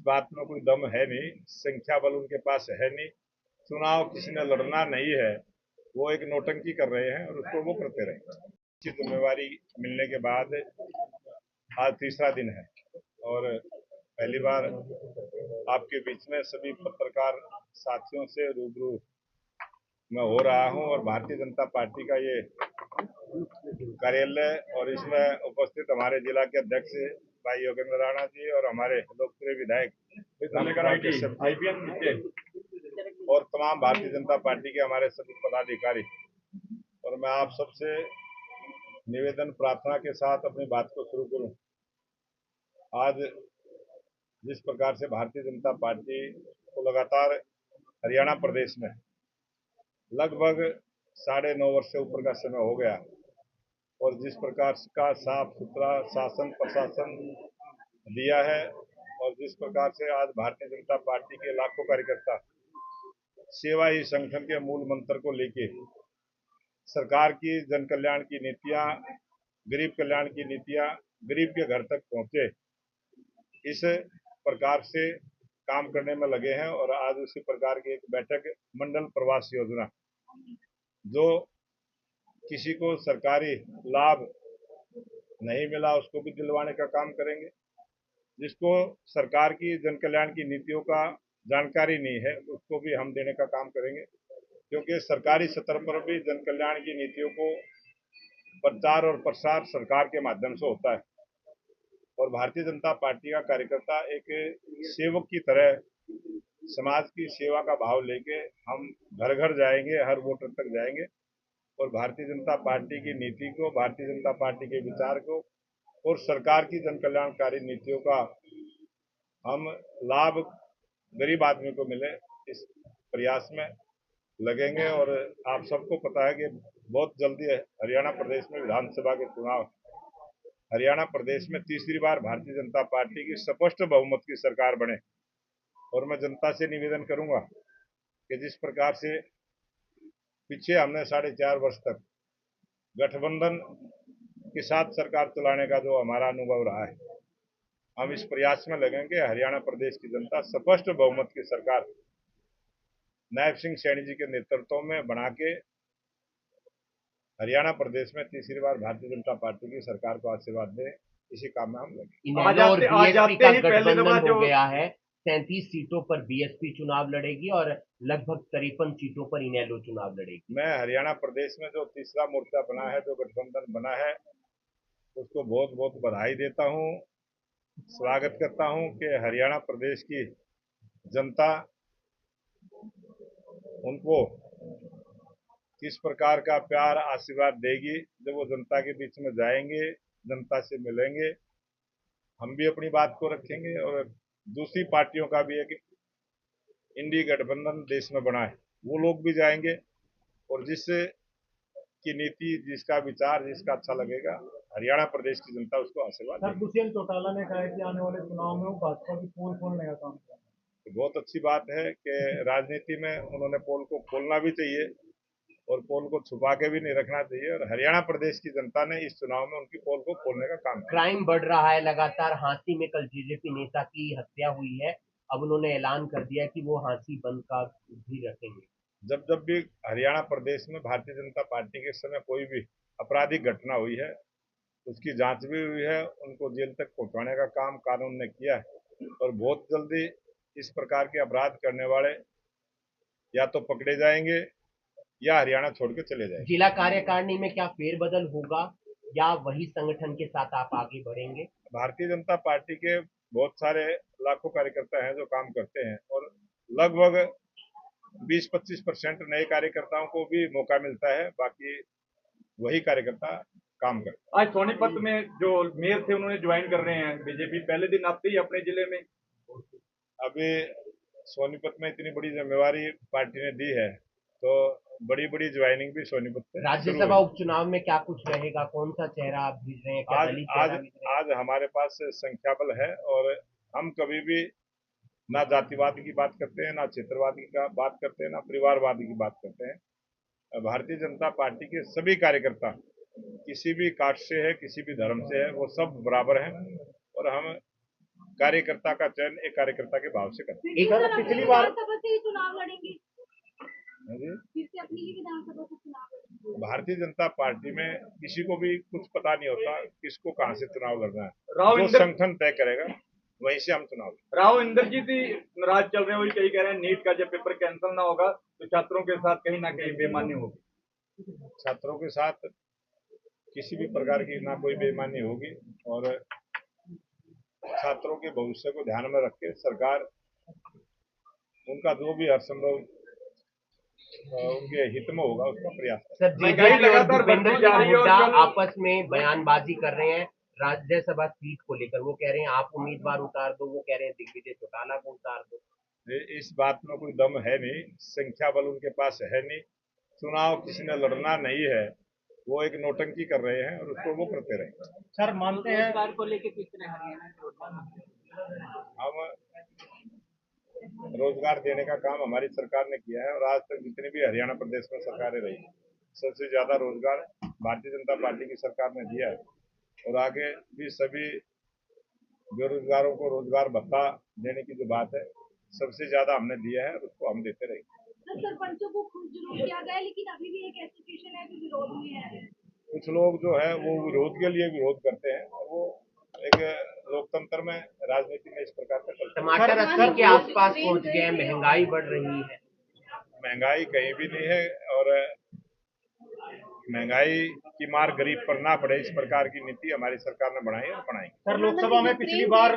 बात में कोई दम है नहीं, संख्या बल उनके पास है नहीं, चुनाव किसी ने लड़ना नहीं है, वो एक नौटंकी कर रहे हैं और उसको वो करते रहे। अच्छी जिम्मेवारी मिलने के बाद आज तीसरा दिन है और पहली बार आपके बीच में सभी पत्रकार साथियों से रूबरू मैं हो रहा हूं और भारतीय जनता पार्टी का ये कार्यालय और इसमें उपस्थित हमारे जिला के अध्यक्ष भाई योगेंद्र राणा जी और हमारे लोकप्रिय विधायक और तमाम भारतीय जनता पार्टी के हमारे सभी पदाधिकारी, और मैं आप सबसे निवेदन प्रार्थना के साथ अपनी बात को शुरू करूं। आज जिस प्रकार से भारतीय जनता पार्टी को लगातार हरियाणा प्रदेश में लगभग 9.5 वर्ष से ऊपर का समय हो गया और जिस प्रकार का साफ सुथरा शासन प्रशासन दिया है और जिस प्रकार से आज भारतीय जनता पार्टी के लाखों कार्यकर्ता सेवा ही संगठन के मूल मंत्र को लेके सरकार की जन कल्याण की नीतियां, गरीब कल्याण की नीतियां गरीब के घर तक पहुंचे, इस प्रकार से काम करने में लगे हैं। और आज उसी प्रकार की एक बैठक मंडल प्रवास योजना, जो किसी को सरकारी लाभ नहीं मिला उसको भी दिलवाने का काम करेंगे, जिसको सरकार की जन कल्याण की नीतियों का जानकारी नहीं है उसको भी हम देने का काम करेंगे, क्योंकि सरकारी स्तर पर भी जन कल्याण की नीतियों को प्रचार और प्रसार सरकार के माध्यम से होता है और भारतीय जनता पार्टी का कार्यकर्ता एक सेवक की तरह समाज की सेवा का भाव लेके हम घर घर जाएंगे, हर वोटर तक जाएंगे और भारतीय जनता पार्टी की नीति को, भारतीय जनता पार्टी के विचार को और सरकार की जन कल्याणकारी नीतियों का हम लाभ गरीब आदमी को मिले, इस प्रयास में लगेंगे। और आप सबको पता है कि बहुत जल्दी हरियाणा प्रदेश में विधानसभा के चुनाव, हरियाणा प्रदेश में तीसरी बार भारतीय जनता पार्टी की स्पष्ट बहुमत की सरकार बने और मैं जनता से निवेदन करूंगा कि जिस प्रकार से पीछे हमने 4.5 वर्ष तक गठबंधन के साथ सरकार चलाने का जो हमारा अनुभव रहा है, हम इस प्रयास में लगेंगे हरियाणा प्रदेश की जनता स्पष्ट बहुमत की सरकार नायब सिंह सैनी जी के नेतृत्व में बना के हरियाणा प्रदेश में तीसरी बार भारतीय जनता पार्टी की सरकार को आशीर्वाद दे, इसी काम में हम लगे। इनेलो और बीएसपी का गठबंधन हो गया है। 37 सीटों पर बीएसपी चुनाव लड़ेगी और लगभग 53 सीटों पर इनेलो चुनाव लड़ेगी। मैं हरियाणा प्रदेश में जो तीसरा मोर्चा बना है, जो गठबंधन बना है, उसको बहुत बहुत बधाई देता हूँ, स्वागत करता हूँ कि हरियाणा प्रदेश की जनता उनको किस प्रकार का प्यार आशीर्वाद देगी जब वो जनता के बीच में जाएंगे, जनता से मिलेंगे। हम भी अपनी बात को रखेंगे और दूसरी पार्टियों का भी एक इंडी गठबंधन देश में बना है, वो लोग भी जाएंगे और की नीति, जिसका विचार, जिसका अच्छा लगेगा, हरियाणा प्रदेश की जनता उसको आशीर्वाद देगी। दुष्यंत चौटाला ने कहा है कि आने वाले चुनाव में वो भाजपा की पोल खोलने का काम करेंगे। तो बहुत अच्छी बात है कि राजनीति में उन्होंने पोल को खोलना भी चाहिए और पोल को छुपा के भी नहीं रखना चाहिए और हरियाणा प्रदेश की जनता ने इस चुनाव में उनकी पोल को खोलने का काम किया। क्राइम बढ़ रहा है लगातार। हांसी में कल जेजेपी नेता की हत्या हुई है, अब उन्होंने ऐलान कर दिया कि वो हांसी बंद का भी रखेंगे। जब जब भी हरियाणा प्रदेश में भारतीय जनता पार्टी के समय कोई भी आपराधिक घटना हुई है, उसकी जांच भी हुई है, उनको जेल तक पहुंचाने का काम कानून ने किया है और बहुत जल्दी इस प्रकार के अपराध करने वाले या तो पकड़े जाएंगे या हरियाणा छोड़ के चले जाएंगे। जिला कार्यकारिणी में क्या फेरबदल होगा या वही संगठन के साथ आप आगे बढ़ेंगे? भारतीय जनता पार्टी के बहुत सारे लाखों कार्यकर्ता हैं जो काम करते हैं और लगभग 20-25% नए कार्यकर्ताओं को भी मौका मिलता है, बाकी वही कार्यकर्ता काम करते हैं। आज सोनीपत में जो मेयर थे उन्होंने ज्वाइन कर रहे हैं बीजेपी, पहले दिन आते ही अपने जिले में। अभी सोनीपत में इतनी बड़ी जिम्मेवारी पार्टी ने दी है तो बड़ी बड़ी ज्वाइनिंग भी सोनीपत में। राज्यसभा उपचुनाव में क्या कुछ रहेगा, कौन सा चेहरा आप भेज रहे हैं? आज हमारे पास संख्या बल है और हम कभी भी ना जातिवाद की बात करते हैं, ना क्षेत्रवाद की बात करते हैं, ना परिवारवाद की बात करते हैं। भारतीय जनता पार्टी के सभी कार्यकर्ता किसी भी कास्ट से है, किसी भी धर्म से है, वो सब बराबर हैं और हम कार्यकर्ता का चयन एक कार्यकर्ता के भाव से करते एक सर, पिछली बार विधानसभा से ही चुनाव लड़ेंगे, हैं जी। फिर से अपनी ही विधानसभा से चुनाव लड़ेंगे। भारतीय जनता पार्टी में किसी को भी कुछ पता नहीं होता किसको कहां से चुनाव लड़ना राव है। जो इंदर- संगठन तय करेगा वहीं से हम चुनाव लड़ेंगे। राव इंद्रजीत ही नाराज चल रहे हैं, वही कई कह रहे हैं नीट का जब पेपर कैंसिल ना होगा तो छात्रों के साथ कहीं ना कहीं बेईमानी होगी। छात्रों के साथ किसी भी प्रकार की ना कोई बेईमानी होगी और छात्रों के भविष्य को ध्यान में रख के सरकार उनका जो भी हरसंभव उनके हित में होगा उसका प्रयास करेगी। सर, महंगाई जेजेपी और लगातार भूपेंद्र बढ़ती जा रही है और हुड्डा कल- आपस में बयानबाजी कर रहे हैं राज्यसभा सीट को लेकर। वो कह रहे हैं आप उम्मीदवार उतार दो, वो कह रहे हैं दिग्विजय चौटाला को उतार दो। इस बात में कोई दम है नहीं, संख्या बल उनके पास है नहीं। चुनाव किसी ने लड़ना नहीं है, वो एक नौटंकी कर रहे हैं और उसको वो करते रहे। सर मानते हैं को लेके किस तरह हरियाणा हम रोजगार देने का काम हमारी सरकार ने किया है और आज तक जितनी भी हरियाणा प्रदेश में सरकारें रही सबसे ज्यादा रोजगार भारतीय जनता पार्टी की सरकार ने दिया है और आगे भी सभी बेरोजगारों को रोजगार भत्ता देने की जो बात है सबसे ज्यादा हमने दिया है और उसको हम देते रहेंगे। सरपंचों को खुद जुलूस किया गया है, लेकिन अभी भी एक एसोसिएशन है जो विरोध में है। कुछ लोग जो है वो विरोध के लिए विरोध करते हैं और वो एक लोकतंत्र में राजनीति में इस प्रकार का चलता है। टमाटर 80 के आसपास पहुंच गए हैं, महंगाई बढ़ रही है। महंगाई कहीं भी नहीं है और महंगाई की मार गरीब पर ना पड़े इस प्रकार की नीति हमारी सरकार ने बनाई और बनाएगी। सर लोकसभा में पिछली बार